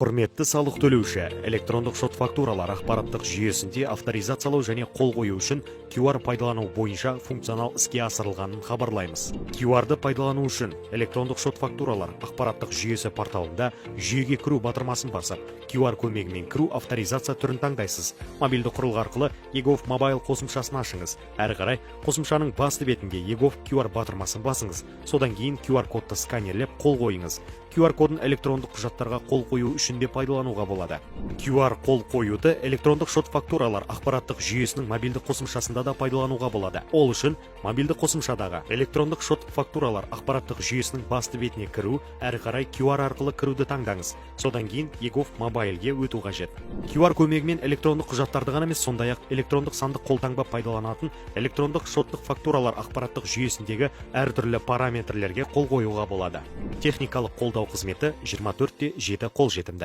Құрметті салық төлеуші, электрондық шот фактуралар ақпараттық жүйесінде авторизациялау және қол қою үшін QR пайдалану бойынша функционал іске асырылғанын хабарлаймыз. QR-ды пайдалану үшін электрондық шот фактуралар ақпараттық жүйесі порталында жүйеге кіру батырмасын басып, QR көмегімен кіру авторизация түрін таңдайсыз. Мобильді құрылғы арқылы eGov Mobile қосымшасын ашыңыз. Әрі қарай қосымшаның басты бетінде eGov QR батырмасын басыңыз. Содан кейін QR кодты сканерлеп қол қойыңыз. QR кодын электрондық құжаттарға қол қою үшін де пайдалануға болады. QR қол қоюды электрондық шот фактуралар ақпараттық жүйесінің мобильді қосымшасында да пайдалануға болады. Ол үшін мобильді қосымшадағы электрондық шот фактуралар ақпараттық жүйесінің басты бетіне кіру, әрі қарай QR арқылы кіруді таңдаңыз. Содан кейін eGov Mobile'ге өту қажет. QR көмегімен электрондық құжаттарды ғана емес, сондай-ақ электрондық сандық қолтаңба пайдаланатын электрондық шоттық фактуралар ақпараттық жүйесіндегі әртүрлі параметрлерге қол қоюға болады. Техникалық қолдау қызметі 24/7 қолжетімді.